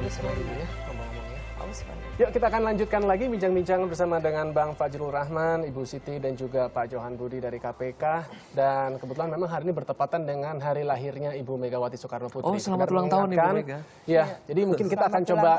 halus banget ya, ngomong-ngomongnya. halus banget. Yuk kita akan lanjutkan lagi bincang-bincang bersama dengan Bang Fajrul Rahman, Ibu Siti dan juga Pak Johan Budi dari KPK. Dan kebetulan memang hari ini bertepatan dengan hari lahirnya Ibu Megawati Soekarno Putri. Oh, selamat ulang tahun Ibu Mega. Ya, jadi mungkin kita akan coba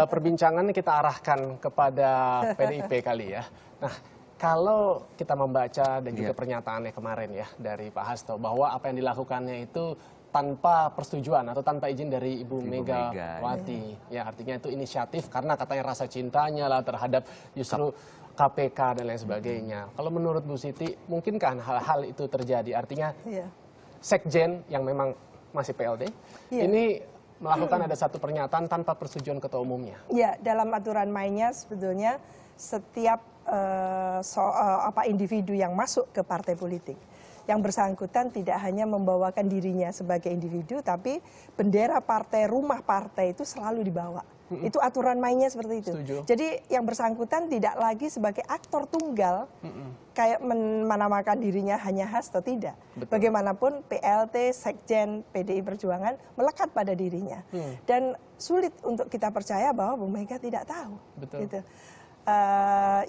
perbincangan kita arahkan kepada PDIP kali ya. Nah, kalau kita membaca dan juga pernyataannya kemarin ya dari Pak Hasto bahwa apa yang dilakukannya itu tanpa persetujuan atau tanpa izin dari Ibu Megawati. Ya, artinya itu inisiatif karena katanya rasa cintanya lah terhadap justru KPK dan lain sebagainya. Kalau menurut Bu Siti, mungkinkah hal-hal itu terjadi? Artinya Sekjen yang memang masih PLD ini melakukan ada satu pernyataan tanpa persetujuan ketua umumnya. Ya, dalam aturan mainnya sebetulnya setiap individu yang masuk ke partai politik yang bersangkutan tidak hanya membawakan dirinya sebagai individu, tapi bendera partai, rumah partai itu selalu dibawa. Itu aturan mainnya seperti itu. Setuju. Jadi yang bersangkutan tidak lagi sebagai aktor tunggal, kayak menamakan dirinya hanya Hasto, tidak. Betul. Bagaimanapun PLT, Sekjen, PDI Perjuangan melekat pada dirinya. Dan sulit untuk kita percaya bahwa Bu Mega tidak tahu. Betul. Gitu.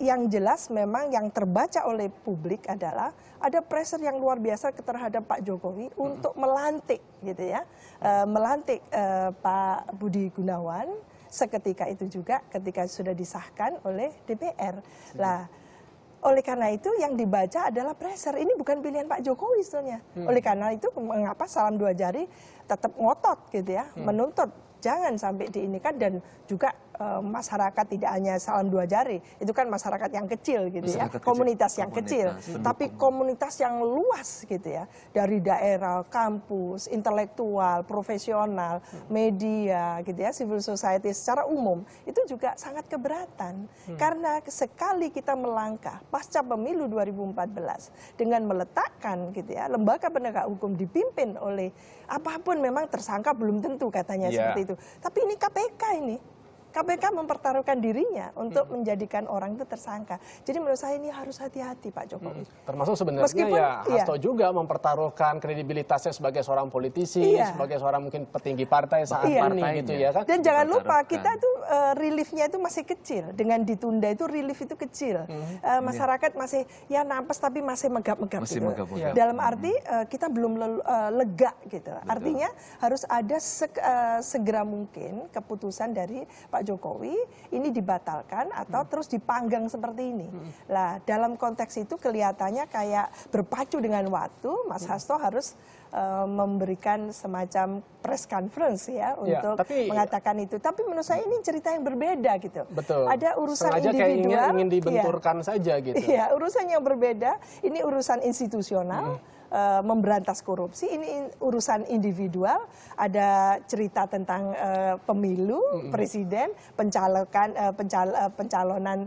Yang jelas memang yang terbaca oleh publik adalah ada pressure yang luar biasa terhadap Pak Jokowi untuk melantik gitu ya, melantik Pak Budi Gunawan seketika itu juga ketika sudah disahkan oleh DPR. Lah, oleh karena itu yang dibaca adalah pressure. Ini bukan pilihan Pak Jokowi sebenarnya. Oleh karena itu mengapa Salam Dua Jari tetap ngotot gitu ya, menuntut jangan sampai diinikan dan juga masyarakat tidak hanya Salam Dua Jari, itu kan masyarakat yang kecil gitu ya, komunitas yang kecil, tapi komunitas yang luas gitu ya, dari daerah, kampus, intelektual, profesional, media gitu ya, civil society secara umum, itu juga sangat keberatan. Karena sekali kita melangkah pasca pemilu 2014 dengan meletakkan gitu ya, lembaga penegak hukum dipimpin oleh apapun memang tersangka belum tentu katanya seperti itu. Tapi ini KPK ini. KPK mempertaruhkan dirinya untuk menjadikan orang itu tersangka. Jadi menurut saya ini harus hati-hati Pak Jokowi. Termasuk sebenarnya Hasto juga mempertaruhkan kredibilitasnya sebagai seorang politisi, sebagai seorang mungkin petinggi partai saat ini gitu ya kan. Dan jangan lupa kita tuh reliefnya itu masih kecil. Dengan ditunda itu relief itu kecil. Masyarakat masih ya nampes tapi masih megap-megap gitu. Dalam arti kita belum lega gitu. Artinya harus ada segera mungkin keputusan dari Pak Jokowi ini dibatalkan atau terus dipanggang seperti ini. Lah dalam konteks itu kelihatannya kayak berpacu dengan waktu. Mas Hasto harus memberikan semacam press conference ya untuk mengatakan itu. Tapi menurut saya ini cerita yang berbeda gitu. Betul. Ada urusan sengaja individual, kayak ingin dibenturkan saja gitu. Iya, urusan yang berbeda. Ini urusan institusional. Memberantas korupsi, ini urusan individual, ada cerita tentang pemilu, presiden, pencalonan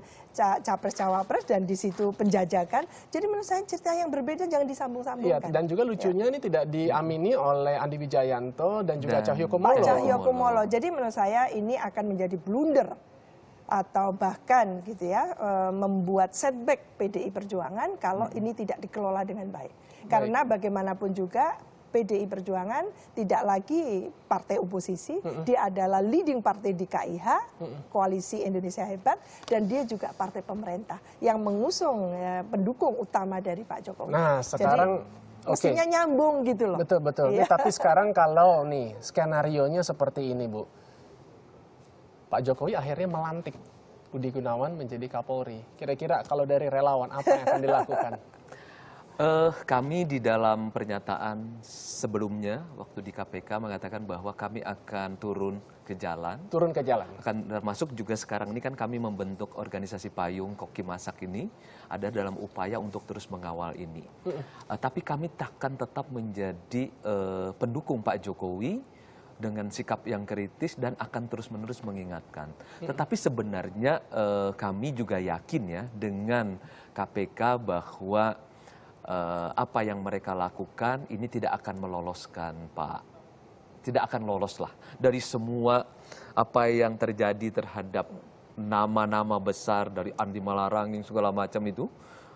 capres-cawapres dan di situ penjajakan. Jadi menurut saya cerita yang berbeda jangan disambung-sambungkan. Dan juga lucunya ini tidak diamini oleh Andi Wijayanto dan juga Cahyokumolo. Pak Cahyokumolo. Jadi menurut saya ini akan menjadi blunder atau bahkan gitu ya membuat setback PDI Perjuangan kalau ini tidak dikelola dengan baik. Karena bagaimanapun juga PDI Perjuangan tidak lagi partai oposisi, dia adalah leading partai di KIH, Koalisi Indonesia Hebat, dan dia juga partai pemerintah yang mengusung pendukung utama dari Pak Jokowi. Nah sekarang mestinya nyambung gitu loh. Betul. Tapi sekarang kalau nih skenarionya seperti ini Bu, Pak Jokowi akhirnya melantik Budi Gunawan menjadi Kapolri. Kira-kira kalau dari relawan apa yang akan dilakukan? Kami di dalam pernyataan sebelumnya waktu di KPK mengatakan bahwa kami akan turun ke jalan. Turun ke jalan. Akan termasuk juga sekarang ini kan kami membentuk organisasi payung Koki Masak ini ada dalam upaya untuk terus mengawal ini. Tapi kami akan tetap menjadi pendukung Pak Jokowi dengan sikap yang kritis dan akan terus-menerus mengingatkan. Tetapi sebenarnya kami juga yakin ya dengan KPK bahwa apa yang mereka lakukan ini tidak akan meloloskan Pak. Tidak akan lolos lah dari semua apa yang terjadi terhadap nama-nama besar dari Andi Malaranging segala macam itu.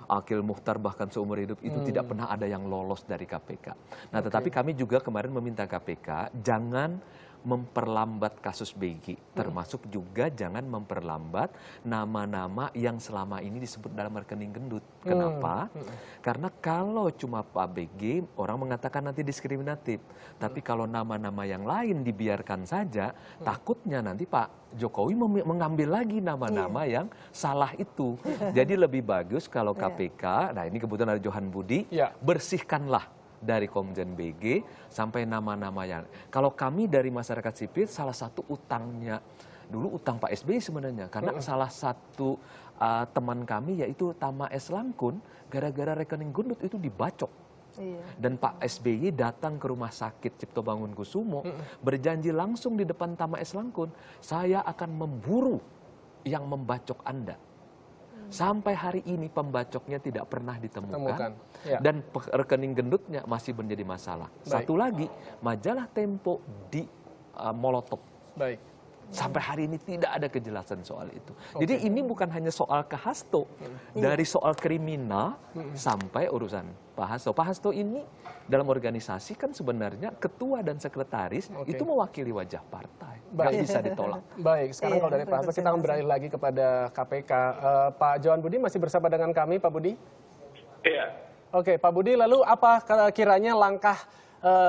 Akil Mukhtar bahkan seumur hidup itu tidak pernah ada yang lolos dari KPK. Nah tetapi kami juga kemarin meminta KPK jangan memperlambat kasus Begi. Termasuk juga jangan memperlambat nama-nama yang selama ini disebut dalam rekening gendut. Kenapa? Karena kalau cuma Pak BG, orang mengatakan nanti diskriminatif. Tapi kalau nama-nama yang lain dibiarkan saja, takutnya nanti Pak Jokowi mengambil lagi nama-nama yang salah itu. Jadi lebih bagus kalau KPK, nah ini kebetulan ada Johan Budi, bersihkanlah dari Komjen BG sampai nama-nama yang... Kalau kami dari masyarakat sipil, salah satu utangnya, dulu utang Pak SBY sebenarnya, karena salah satu teman kami yaitu Tama S. Langkun, gara-gara rekening gendut itu dibacok. Dan Pak SBY datang ke rumah sakit Cipto Bangunkusumo, berjanji langsung di depan Tama S. Langkun, saya akan memburu yang membacok Anda. Sampai hari ini pembacoknya tidak pernah ditemukan. Dan rekening gendutnya masih menjadi masalah. Satu lagi, majalah Tempo di molotov. Sampai hari ini tidak ada kejelasan soal itu. Jadi ini bukan hanya soal ke Hasto. Dari soal kriminal sampai urusan Pak Hasto. Pak Hasto ini dalam organisasi kan sebenarnya ketua dan sekretaris itu mewakili wajah partai. Nggak bisa ditolak. Baik, sekarang kalau dari Pak Hasto kita akan beralih lagi kepada KPK. Pak Johan Budi masih bersama dengan kami, Pak Budi? Iya. Oke, Pak Budi, lalu apa kiranya langkah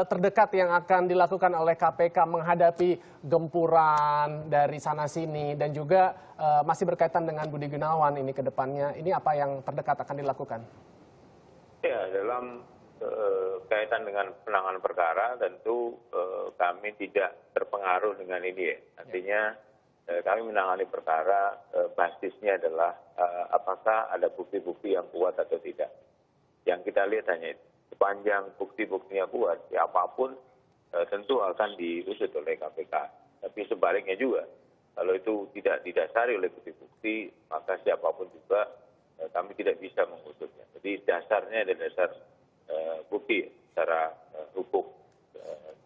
terdekat yang akan dilakukan oleh KPK menghadapi gempuran dari sana-sini dan juga masih berkaitan dengan Budi Gunawan ini ke depannya, ini apa yang terdekat akan dilakukan? Ya, dalam kaitan dengan penanganan perkara tentu kami tidak terpengaruh dengan ini ya. Artinya kami menangani perkara basisnya adalah apakah ada bukti-bukti yang kuat atau tidak. Yang kita lihat hanya itu. Sepanjang bukti-buktinya kuat, ya apapun tentu akan diusut oleh KPK. Tapi sebaliknya juga, kalau itu tidak didasari oleh bukti-bukti, maka siapapun juga kami tidak bisa mengusutnya. Jadi dasarnya ada dasar bukti secara hukum,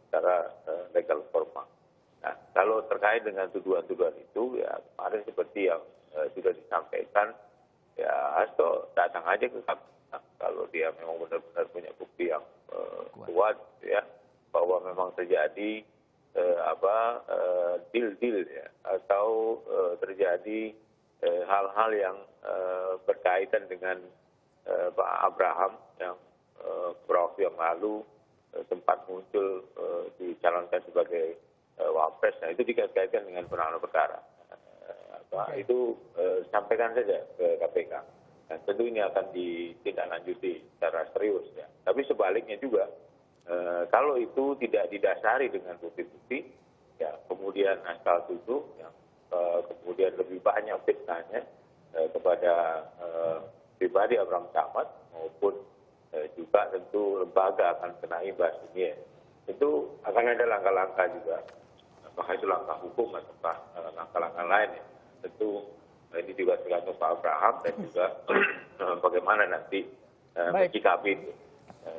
secara legal formal. Nah, kalau terkait dengan tuduhan-tuduhan itu, ya kemarin seperti yang sudah disampaikan, ya Hasto datang aja ke KPK. Kalau dia memang benar-benar punya bukti yang kuat, ya, bahwa memang terjadi deal-deal ya, atau terjadi hal-hal yang berkaitan dengan Pak Abraham yang beberapa waktu yang lalu sempat muncul dicalonkan sebagai wapres. Nah, itu dikait-kaitkan dengan penanganan perkara. Itu sampaikan saja ke KPK. Dan tentu ini akan ditindaklanjuti secara serius ya. Tapi sebaliknya juga, kalau itu tidak didasari dengan bukti-bukti, ya kemudian asal tuduh, ya, kemudian lebih banyak fitnahnya kepada pribadi Abraham Samad maupun juga tentu lembaga akan kena imbas ini ya. Tentu akan ada langkah-langkah juga, apakah itu langkah hukum atau langkah-langkah lain ya. Tentu ini juga tergantung Pak Abraham dan juga bagaimana nanti menyikapi itu.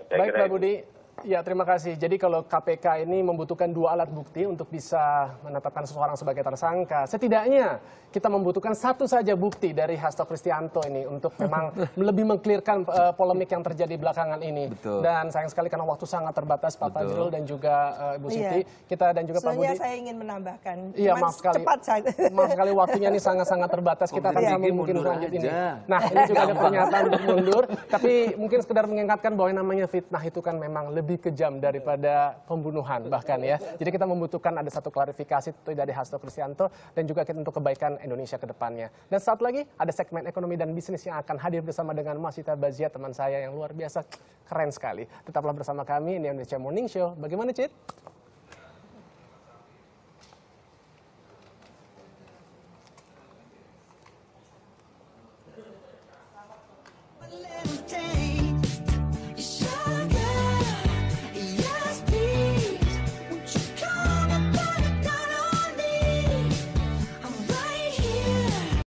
Baik Pak Budi, ya terima kasih. Jadi kalau KPK ini membutuhkan 2 alat bukti untuk bisa menetapkan seseorang sebagai tersangka, setidaknya kita membutuhkan 1 saja bukti dari Hasto Kristianto ini untuk memang lebih mengklirkan polemik yang terjadi belakangan ini. Betul. Dan sayang sekali karena waktu sangat terbatas Pak Fajrul dan juga Ibu Siti, kita dan juga Pak Budi. Saya ingin menambahkan, iya, maaf sekali. Cepat saja. Maaf sekali waktunya ini sangat-sangat terbatas. Kita akan sambung mungkin selanjutnya ini. Nah, ini juga ada pernyataan untuk mundur, tapi mungkin sekedar mengingatkan bahwa yang namanya fitnah itu kan memang lebih kejam daripada pembunuhan bahkan ya. Jadi kita membutuhkan ada satu klarifikasi dari Hasto Kristianto dan juga untuk kebaikan Indonesia ke depannya. Dan saat lagi ada segmen ekonomi dan bisnis yang akan hadir bersama dengan Mas Ita Bazia, teman saya yang luar biasa keren sekali. Tetaplah bersama kami, ini Indonesia Morning Show. Bagaimana, Cit?